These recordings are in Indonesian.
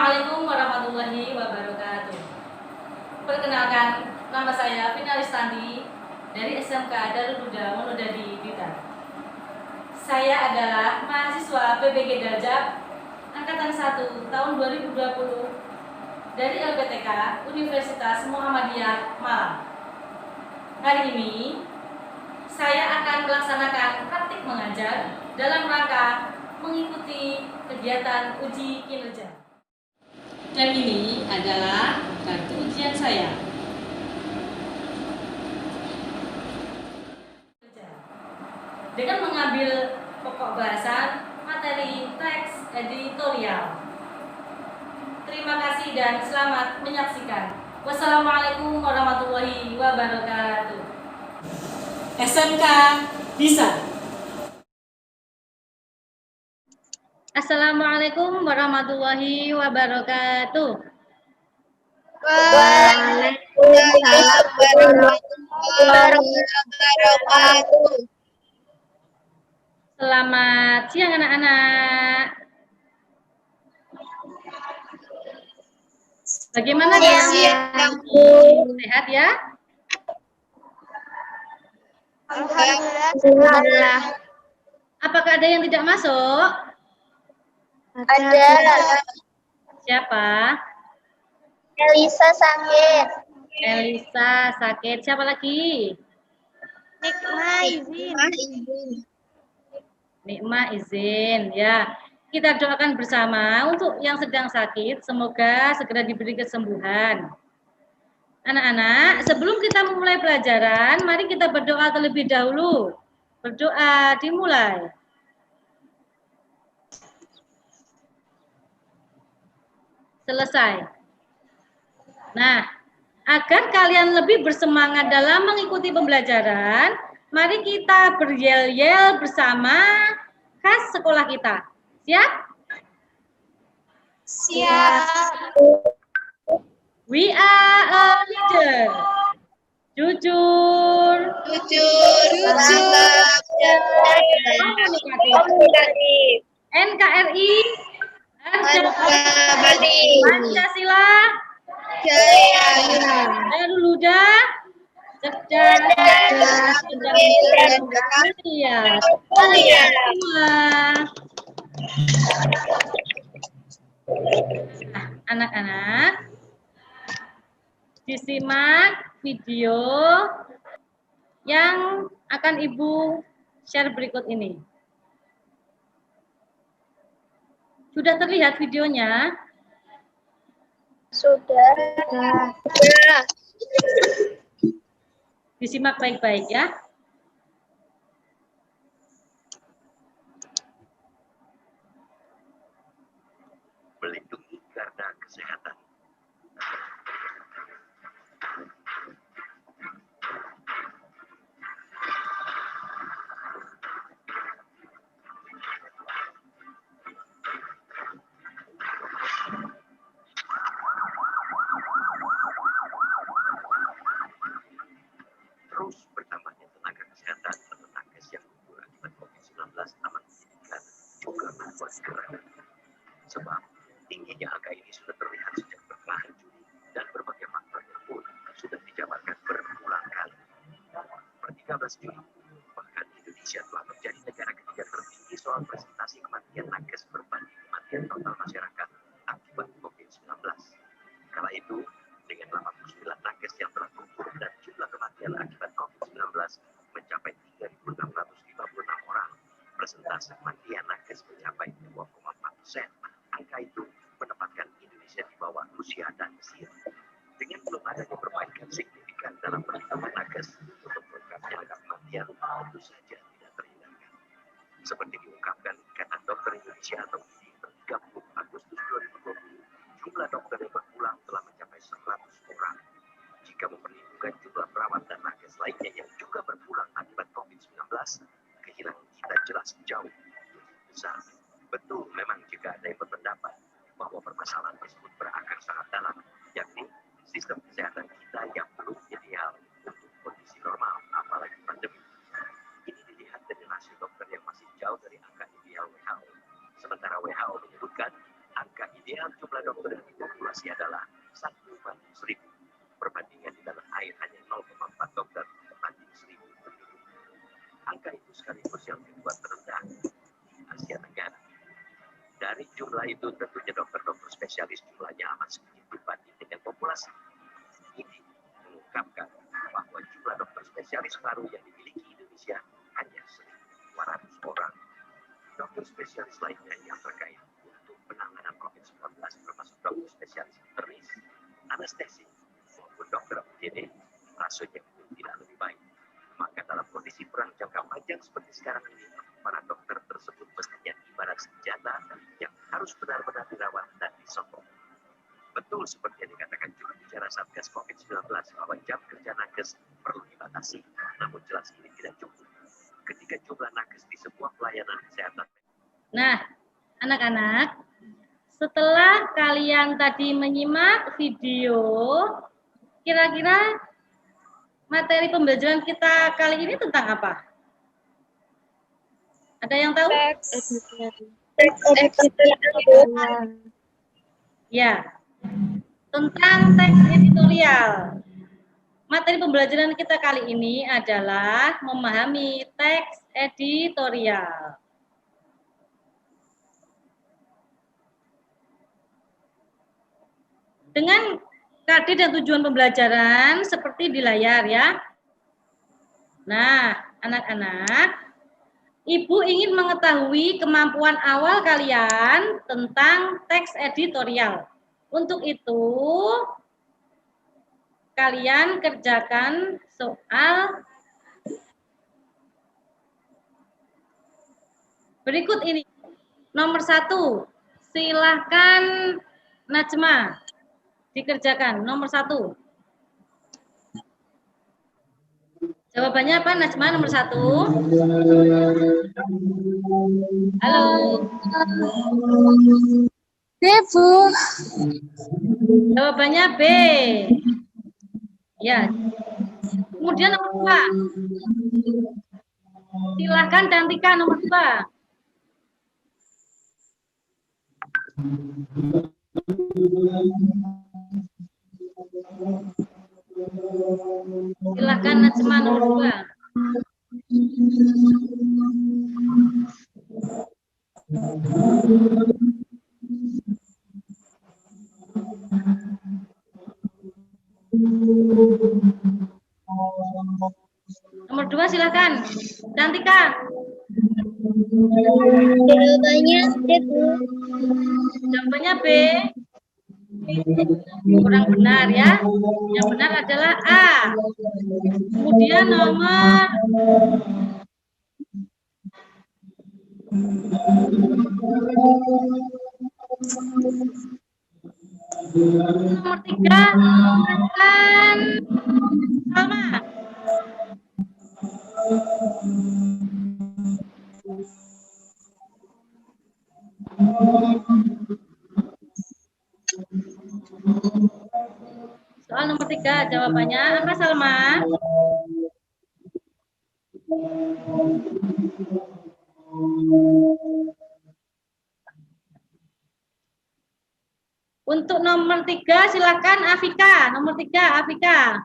Assalamualaikum warahmatullahi wabarakatuh. Perkenalkan, nama saya Vina Listandi dari SMK Darul Huda Monodadi Blitar. Saya adalah mahasiswa PBG Darjab Angkatan 1 tahun 2020 dari LPTK Universitas Muhammadiyah Malang. Hari ini saya akan melaksanakan praktik mengajar dalam rangka mengikuti kegiatan uji kinerja. Dan ini adalah kartu ujian saya. Dengan mengambil pokok bahasan materi teks editorial. Terima kasih dan selamat menyaksikan. Wassalamualaikum warahmatullahi wabarakatuh. SMK bisa. Assalamualaikum warahmatullahi wabarakatuh. Waalaikumsalam warahmatullahi wabarakatuh. Selamat siang anak-anak. Bagaimana Siang, Bu? Sehat ya? Alhamdulillah. Apakah ada yang tidak masuk? Ada. Siapa? Elisa sakit. Elisa sakit. Siapa lagi? Nikmah izin. Ya, kita doakan bersama untuk yang sedang sakit. Semoga segera diberi kesembuhan. Anak-anak, sebelum kita memulai pelajaran, mari kita berdoa terlebih dahulu. Berdoa dimulai. Selesai. Nah, agar kalian lebih bersemangat dalam mengikuti pembelajaran, mari kita beryel-yel bersama khas sekolah kita. Siap? Siap. We are a leader. Jujur. Komunikatif. NKRI. Pancasila. Jaya. Darul Huda. Cerdas. Mulia. Nah, anak-anak, disimak video yang akan Ibu share berikut ini. Sudah terlihat videonya? Sudah. Disimak baik-baik ya. Melindungi karena kesehatan. Terus bertambahnya tenaga kesehatan atau nakes yang gugur akibat COVID-19 amat menyedihkan juga membuat gerangan. Sebab tingginya angka ini sudah terlihat sejak pertengahan Juli dan berbagai faktornya pun sudah dijabarkan berulang kali. Per 13 Juli, bahkan Indonesia telah menjadi negara ketiga tertinggi soal presentasi kematian nakes berbanding kematian total masyarakat akibat COVID-19. Kala itu, dengan 89 nakes yang telah gugur dan jumlah kematian akibat COVID-19 mencapai 3.656 orang, presentasi kematian nakes mencapai 2,4%. Angka itu menempatkan Indonesia di bawah Rusia dan Mesir. Dengan belum adanya perbaikan signifikan dalam perlindungan nakes untuk program angka kematian tentu saja tidak terhindarkan. Seperti diungkapkan Ikatan Dokter Indonesia atau IDI per 30 Agustus 2020, jumlah dokter yang berpulang telah mencapai 100 orang. Jika memperhitungkan jumlah perawat dan nakes lainnya yang juga berpulang akibat COVID-19, kehilangan kita jelas jauh lebih besar. Betul, memang jika ada yang berpendapat bahwa permasalahan tersebut berakar sangat dalam, yakni sistem kesehatan kita yang belum ideal untuk kondisi normal, apalagi pandemi. Ini dilihat dengan hasil dokter yang masih jauh dari angka ideal WHO. Sementara WHO menyebutkan angka Ideal jumlah dokter yang dipopulasi adalah 1/1000. Perbandingan di tanah air hanya 0,4 dokter banding 1000 penduduk. Angka itu sekaligus yang dibuat terendah di Asia Tenggara. Dari jumlah itu tentunya dokter-dokter spesialis jumlahnya amat sedikit dibanding dengan populasi. Ini mengungkapkan bahwa jumlah dokter spesialis baru yang dimiliki Indonesia hanya 1.200 orang. Dokter spesialis lainnya yang terkait untuk penanganan COVID-19 termasuk dokter spesialis internis, anestesi, maupun dokter UGD, rasanya pun tidak lebih baik. Maka dalam kondisi perang jangka panjang seperti sekarang ini, para dokter tersebut mestinya ibarat senjata yang harus benar-benar dirawat dan disokong. Betul seperti yang dikatakan juru bicara Satgas COVID-19 bahwa jam kerja nakes perlu dibatasi, namun jelas ini tidak cukup. Ketika jumlah nakes di sebuah pelayanan kesehatan. Nah, anak-anak, setelah kalian tadi menyimak video, kira-kira materi pembelajaran kita kali ini tentang apa? Ada yang tahu? Ya, tentang teks editorial. Materi pembelajaran kita kali ini adalah memahami teks editorial. Dengan KD dan tujuan pembelajaran seperti di layar ya. Nah, anak-anak, Ibu ingin mengetahui kemampuan awal kalian tentang teks editorial. Untuk itu, kalian kerjakan soal berikut ini. Nomor 1, silahkan Najma dikerjakan. Nomor 1. Jawabannya apa Najma nomor 1? Halo. B, Bu. Jawabannya B. Ya. Kemudian nomor 2. Silahkan Cantika nomor 2. Silahkan Najma nomor 2. Nomor 2 silakan. Cantika. Jawabannya B, Bu. Jawabannya B. Kurang benar ya. Yang benar adalah A. Kemudian nomor nomor 3 silakan Salma. Soal nomor 3 jawabannya apa Salma? Untuk nomor 3 silakan Afika. Nomor 3 Afika.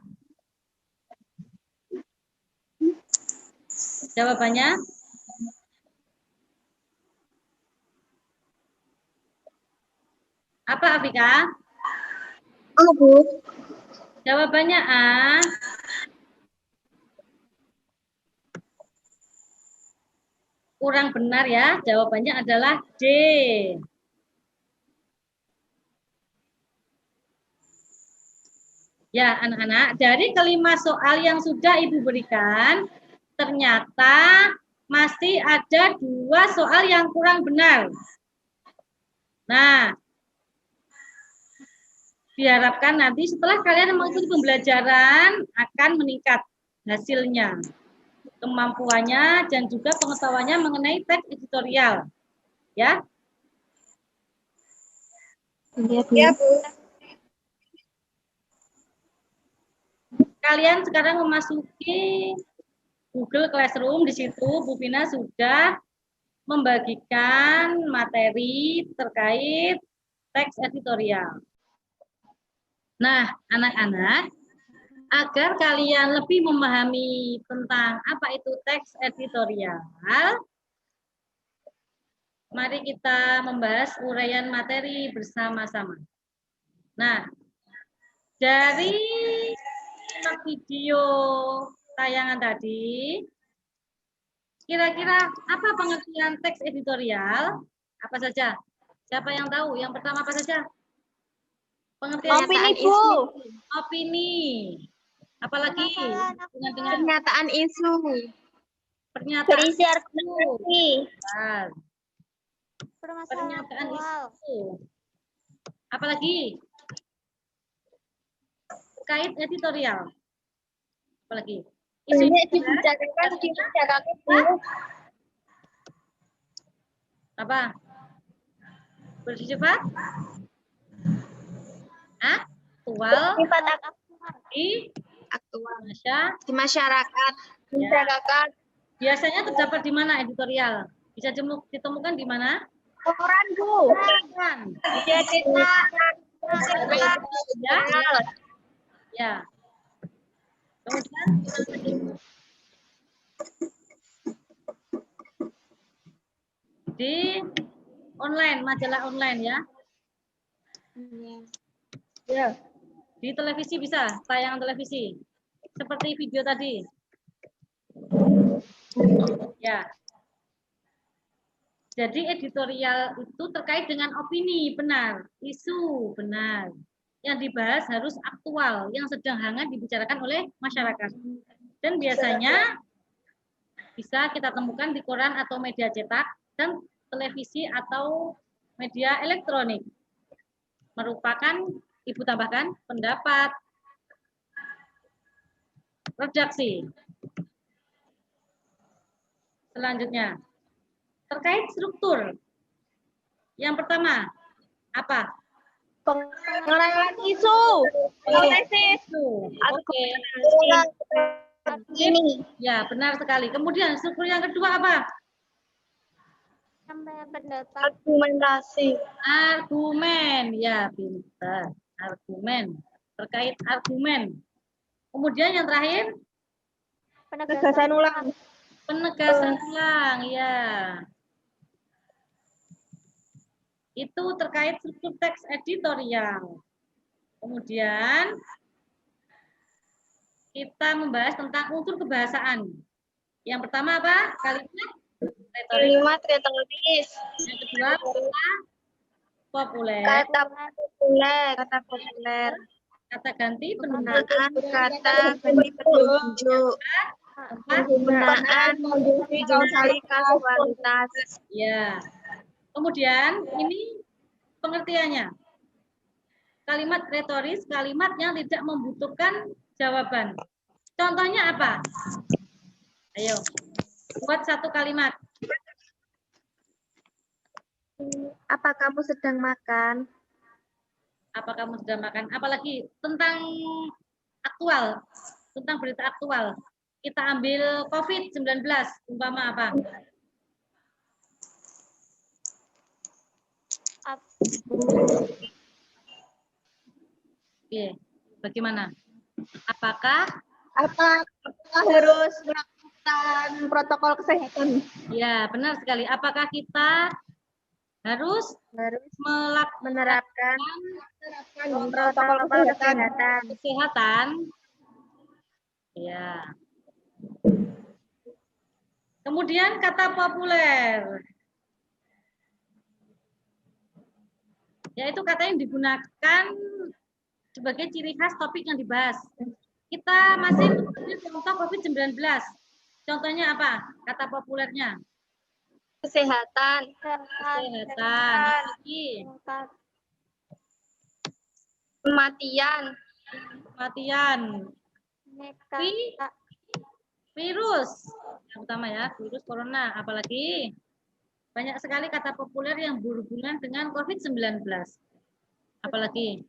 Jawabannya? Apa Afika? A, Bu. Jawabannya A. Kurang benar ya. Jawabannya adalah D. Ya, anak-anak, dari kelima soal yang sudah Ibu berikan, ternyata masih ada 2 soal yang kurang benar. Nah, diharapkan nanti setelah kalian mengikuti pembelajaran akan meningkat hasilnya, kemampuannya dan juga pengetahuannya mengenai teks editorial. Ya. Ya, Bu. Kalian sekarang memasuki Google Classroom. Di situ Bu Vina sudah membagikan materi terkait teks editorial. Nah, anak-anak, agar kalian lebih memahami tentang apa itu teks editorial, mari kita membahas uraian materi bersama-sama. Nah, dari video tayangan tadi, kira-kira apa pengertian teks editorial? Apa saja? Siapa yang tahu? Yang pertama apa saja? Pengertian Opini, Bu. opini. Apalagi dengan Pernyataan isu. pernyataan Berisi argumentasi. Pernyataan isu. Apalagi? Terkait editorial. Apalagi? Isu Dibicarakan di masyarakat. apa? Bersifat? Aktual Sifat di aktual di masyarakat. Masyarakat. Biasanya terdapat di mana editorial? Bisa ditemukan di mana? Koran, Bu. Koran. Dia cetak. Ya. Ya. Kemudian di online, majalah online ya. Ya. Di televisi bisa, tayangan televisi. Seperti video tadi. Ya. Jadi editorial itu terkait dengan opini, benar. Isu, benar. Yang dibahas harus aktual, yang sedang hangat dibicarakan oleh masyarakat. Dan biasanya bisa kita temukan di koran atau media cetak dan televisi atau media elektronik. Merupakan, Ibu tambahkan, pendapat, redaksi. Selanjutnya, terkait struktur. Yang pertama, apa? Pengarahan isu. Analisis. Oke. Ini. Ya, benar sekali. Kemudian struktur yang kedua apa? Argumentasi. Argumen. Ya, pintar. Argumen. Terkait argumen. Kemudian yang terakhir? Penegasan ulang. Penegasan ulang, ya. Itu terkait struktur teks editorial. Kemudian kita membahas tentang unsur kebahasaan. Yang pertama apa? Kalimat retoris. Yang kedua, kata populer. Kata populer. Kata populer. Kata ganti Penggunaan kata ganti penunjuk. Penggunaan konjungsi kasualitas. Ya. Kemudian ini pengertiannya. Kalimat retoris, kalimat yang tidak membutuhkan jawaban. Contohnya apa? Ayo, buat satu kalimat. Apa kamu sedang makan? Apa kamu sedang makan? Apalagi tentang aktual, tentang berita aktual. Kita ambil COVID-19, umpama apa? Oke, bagaimana? Apakah harus melakukan protokol kesehatan? Ya, benar sekali. Apakah kita harus menerapkan protokol kesehatan? Ya. Kemudian kata populer. Yaitu kata yang digunakan sebagai ciri khas topik yang dibahas. Kita masih contoh COVID-19. Contohnya apa? Kata populernya. Kesehatan. Lagi. Kematian. Virus. Yang utama ya, virus corona. Apalagi banyak sekali kata populer yang berhubungan dengan COVID-19. Apalagi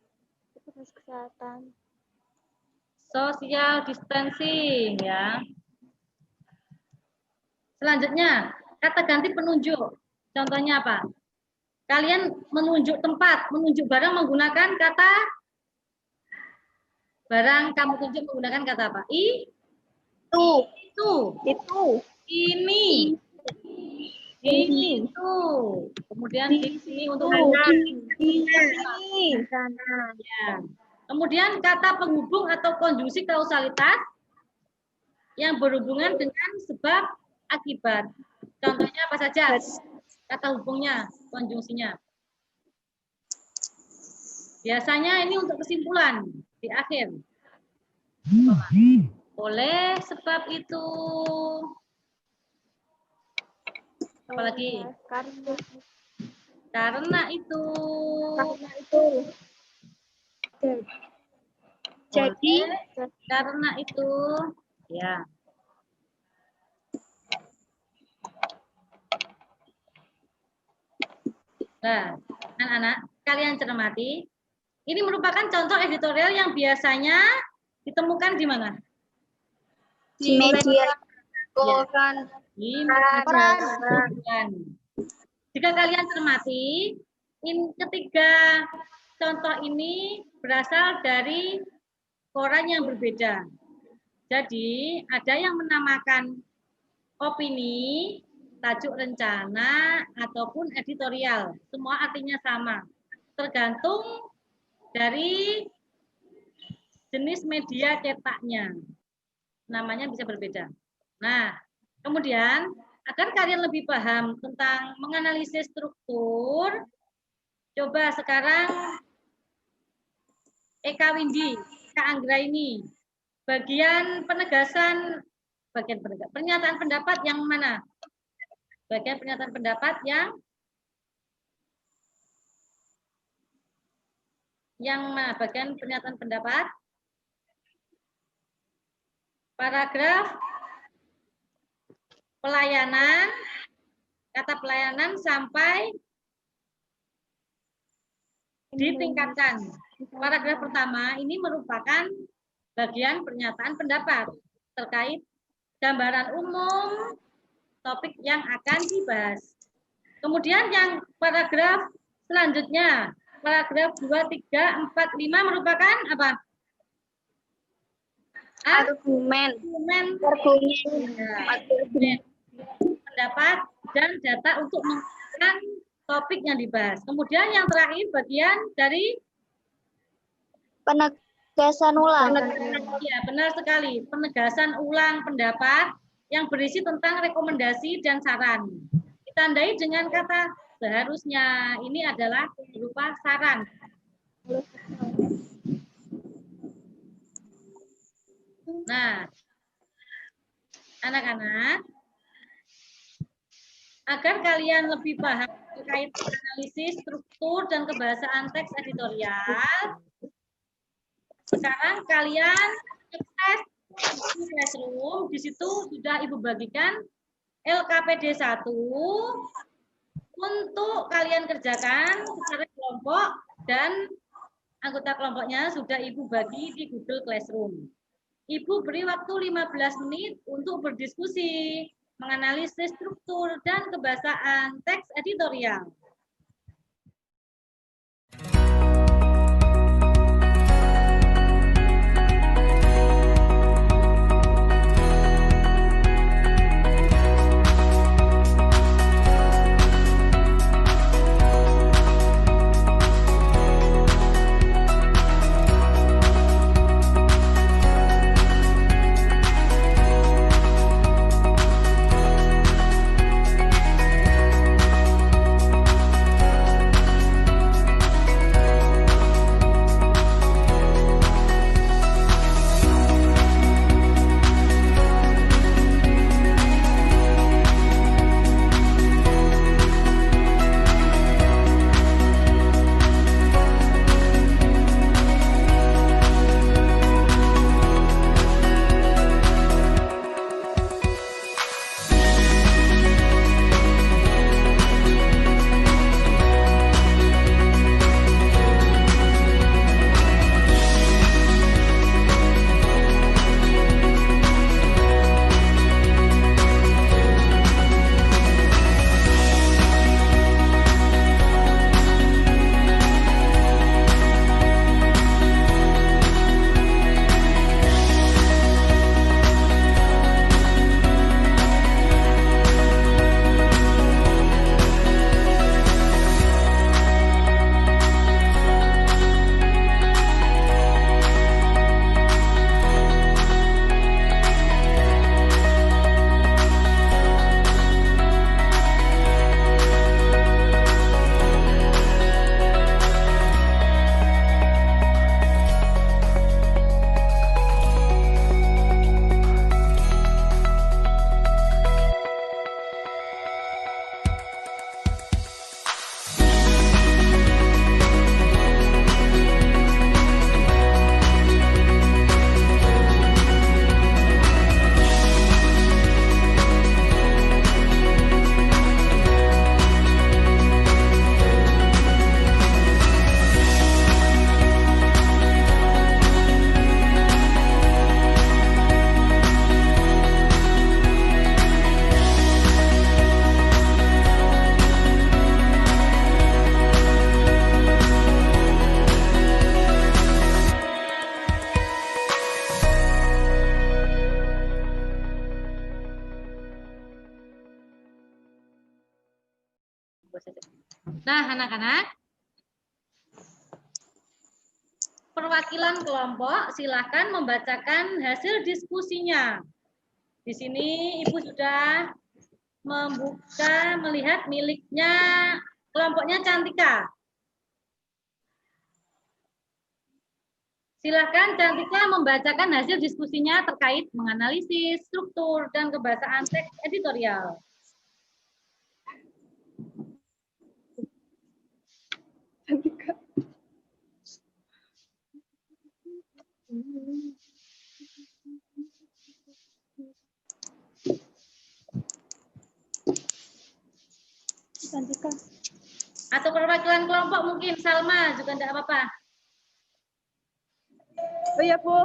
Kesehatan. Social distancing ya. Selanjutnya, kata ganti penunjuk. Contohnya apa? kalian menunjuk tempat, menunjuk barang menggunakan kata barang, kamu tunjuk menggunakan kata apa? Itu. Ini. Itu. Kemudian di sini untuk ya. Kemudian kata penghubung atau konjungsi kausalitas yang berhubungan dengan sebab akibat. Contohnya apa saja? Kata hubungnya, konjungsinya. Biasanya ini untuk kesimpulan di akhir. Oleh sebab itu. Apalagi? Karena itu. Jadi, karena itu, ya. Nah, anak-anak, kalian cermati. Ini merupakan contoh editorial yang biasanya ditemukan di mana? di media koran. Di media koran. Jika kalian cermati, ketiga contoh ini berasal dari koran yang berbeda. Jadi, ada yang menamakan opini, tajuk rencana, ataupun editorial. Semua artinya sama. Tergantung dari jenis media cetaknya. Namanya bisa berbeda. Nah, kemudian, agar kalian lebih paham tentang menganalisis struktur, coba sekarang Eka Windy, Kak Anggra ini, pernyataan pendapat yang mana? Bagian pernyataan pendapat yang mana? Bagian pernyataan pendapat? Paragraf pelayanan, kata pelayanan sampai ditingkatkan. Paragraf pertama ini merupakan bagian pernyataan pendapat terkait gambaran umum topik yang akan dibahas. Kemudian yang paragraf selanjutnya, paragraf 2, 3, 4, 5 merupakan apa? Argumen. Pendapat dan data untuk menentukan topik yang dibahas. Kemudian yang terakhir bagian dari Penegasan ulang. Ya, benar sekali. Penegasan ulang pendapat yang berisi tentang rekomendasi dan saran. Ditandai dengan kata seharusnya. Ini adalah berupa saran. Nah, anak-anak, agar kalian lebih paham terkait analisis struktur dan kebahasaan teks editorial, sekarang kalian akses Classroom. Di situ sudah Ibu bagikan LKPD 1 untuk kalian kerjakan secara kelompok, dan anggota kelompoknya sudah Ibu bagi di Google Classroom. Ibu beri waktu 15 menit untuk berdiskusi, menganalisis struktur dan kebahasaan teks editorial. Nah, anak-anak, perwakilan kelompok silakan membacakan hasil diskusinya. Di sini Ibu sudah membuka, melihat miliknya kelompoknya Cantika. Silakan Cantika membacakan hasil diskusinya terkait menganalisis struktur dan kebahasaan teks editorial. Cantika. Cantika. Atau perwakilan kelompok mungkin Salma juga tidak apa-apa. Oh ya Bu,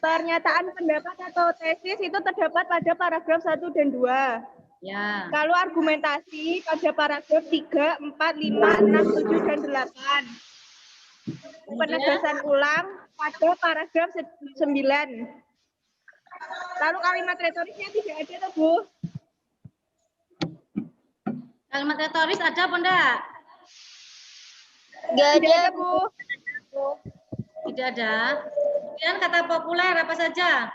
pernyataan pendapat atau tesis itu terdapat pada paragraf 1 dan 2. Ya. Kalau argumentasi pada paragraf 3, 4, 5, 6, 7, dan 8. Penegasan ulang pada paragraf 9. Lalu kalimat retorisnya tidak ada tuh Bu. Kalimat retoris ada apa enggak? Tidak ada Bu. Tidak ada. Kemudian kata populer apa saja?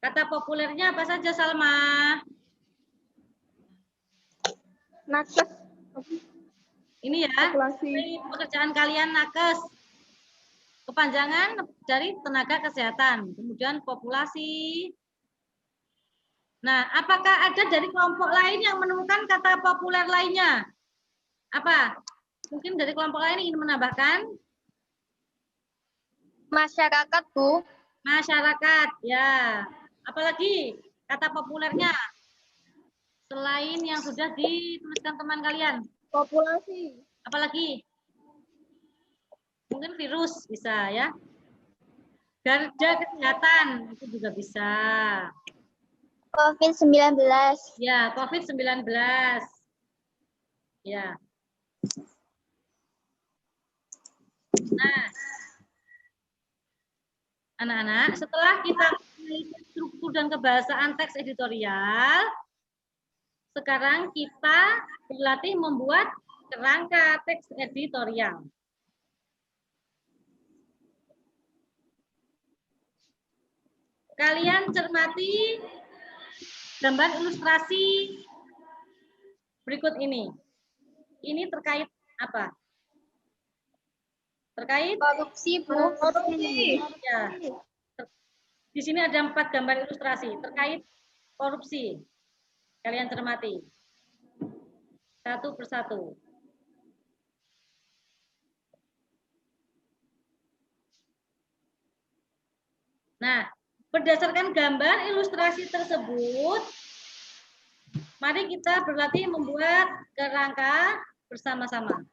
Kata populernya apa saja, Salma? Nakes. Ini ya, Populasi. ini pekerjaan kalian nakes. Kepanjangan dari tenaga kesehatan. Kemudian populasi. Nah, apakah ada dari kelompok lain yang menemukan kata populer lainnya? Apa? Mungkin dari kelompok lain ingin menambahkan? Masyarakat Bu. Masyarakat, ya. Apalagi kata populernya? Selain yang sudah dituliskan teman kalian. Populasi. Apalagi? Mungkin virus bisa ya. Garda kesehatan itu juga bisa. COVID-19. Ya, COVID-19. Ya. Nah, anak-anak, setelah kita memiliki struktur dan kebahasaan teks editorial, sekarang kita berlatih membuat kerangka teks editorial. Kalian cermati gambar ilustrasi berikut ini. Ini terkait apa? Terkait Korupsi Bu. Korupsi. ya. Di sini ada 4 gambar ilustrasi terkait korupsi. Kalian cermati. Satu persatu. Nah, berdasarkan gambar ilustrasi tersebut, mari kita berlatih membuat kerangka bersama-sama.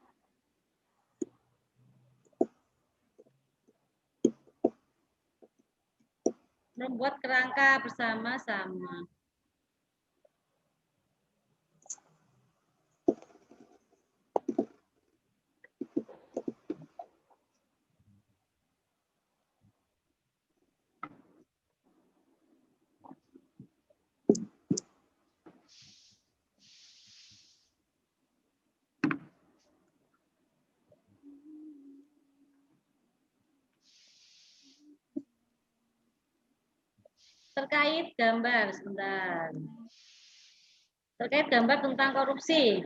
Membuat kerangka bersama-sama. Terkait gambar, sebentar. Terkait gambar tentang korupsi.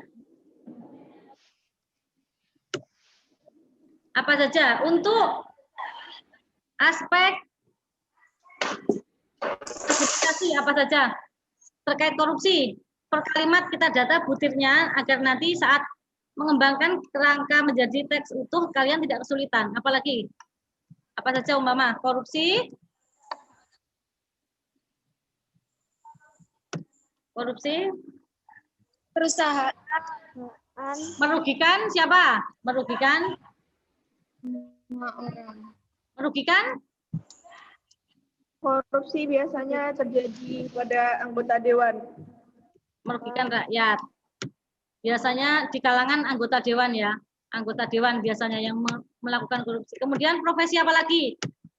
Apa saja? Untuk aspek sertifikasi apa saja? Terkait korupsi. Per kalimat kita data butirnya agar nanti saat mengembangkan kerangka menjadi teks utuh kalian tidak kesulitan. Apalagi? Apa saja umpama? Korupsi. Korupsi. Perusahaan. Merugikan siapa? Merugikan? Orang. Merugikan? Korupsi biasanya terjadi pada anggota dewan. Merugikan rakyat. Biasanya di kalangan anggota dewan ya. Anggota dewan biasanya yang melakukan korupsi. Kemudian profesi apa lagi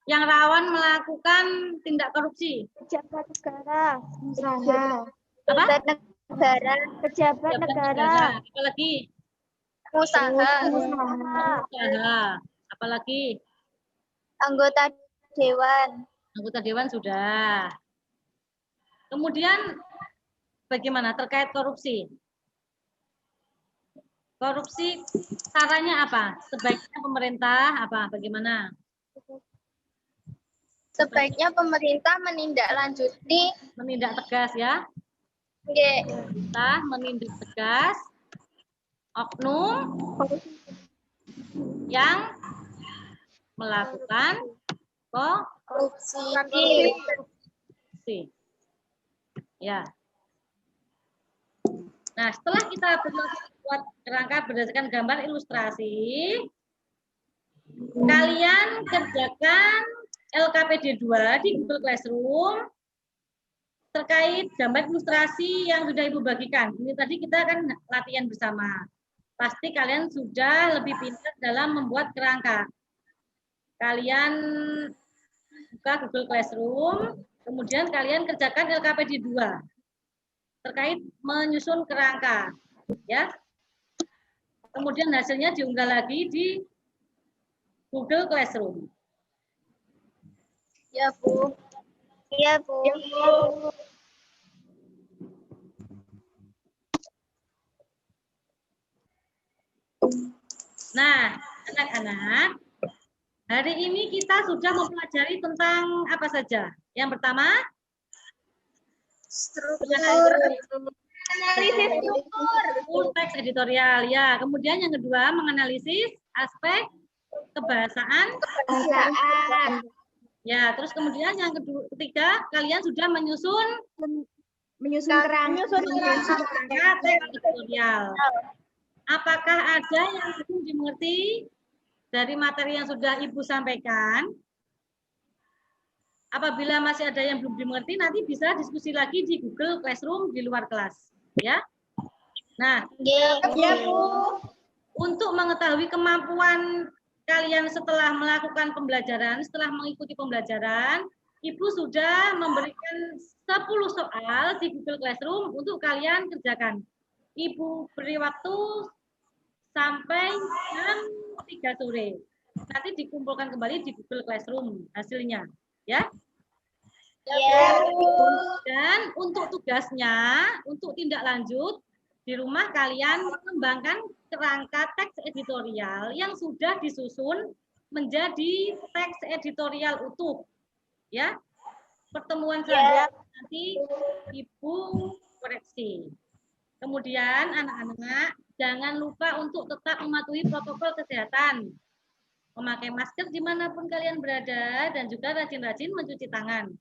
yang rawan melakukan tindak korupsi? Pejabat negara. Usaha. Apa? Negara. Pejabat negara. Apalagi? Usaha. Usaha. Apalagi? Anggota dewan. Anggota dewan sudah. Kemudian bagaimana terkait korupsi? Korupsi caranya apa? Sebaiknya pemerintah apa? Bagaimana? Sebaiknya pemerintah menindaklanjuti. Menindak tegas ya. Nggih. Pemerintah menindak tegas oknum yang melakukan Korupsi. korupsi. Ya. Nah, setelah kita buat kerangka berdasarkan gambar ilustrasi, kalian kerjakan LKPD 2 di Google Classroom terkait gambar ilustrasi yang sudah Ibu bagikan. Ini tadi kita kan latihan bersama. Pasti kalian sudah lebih pintar dalam membuat kerangka. Kalian buka Google Classroom, kemudian kalian kerjakan LKPD 2 terkait menyusun kerangka, ya. Kemudian hasilnya diunggah lagi di Google Classroom. Ya, Bu. Iya, Bu. Nah, anak-anak, hari ini kita sudah mempelajari tentang apa saja? Yang pertama, Struktur. Analisis struktur. teks editorial. Ya, kemudian yang kedua, menganalisis aspek kebahasaan. Ya, terus kemudian yang ketiga, kalian sudah menyusun Menyusun kerangka teks editorial. Apakah ada yang belum dimengerti dari materi yang sudah Ibu sampaikan? Apabila masih ada yang belum dimengerti, nanti bisa diskusi lagi di Google Classroom di luar kelas, ya. Nah, ya, Bu. Untuk mengetahui kemampuan kalian setelah melakukan pembelajaran, setelah mengikuti pembelajaran, Ibu sudah memberikan 10 soal di Google Classroom untuk kalian kerjakan. Ibu beri waktu sampai jam 3 sore. Nanti dikumpulkan kembali di Google Classroom hasilnya, ya. Ya. Dan untuk tugasnya, untuk tindak lanjut, di rumah kalian mengembangkan kerangka teks editorial yang sudah disusun menjadi teks editorial utuh. Ya. Pertemuan selanjutnya nanti Ibu koreksi. Kemudian anak-anak jangan lupa untuk tetap mematuhi protokol kesehatan. Memakai masker dimanapun kalian berada dan juga rajin-rajin mencuci tangan.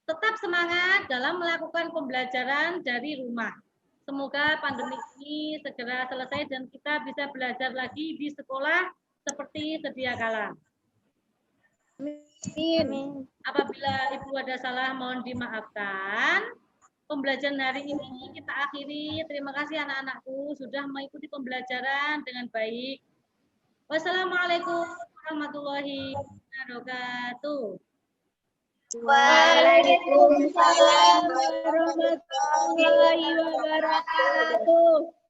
Tetap semangat dalam melakukan pembelajaran dari rumah. Semoga pandemi ini segera selesai dan kita bisa belajar lagi di sekolah seperti sedia kala. Amin. Apabila Ibu ada salah mohon dimaafkan. Pembelajaran hari ini kita akhiri. Terima kasih anak-anakku sudah mengikuti pembelajaran dengan baik. Wassalamualaikum warahmatullahi wabarakatuh. Waalaikumsalam warahmatullahi wabarakatuh.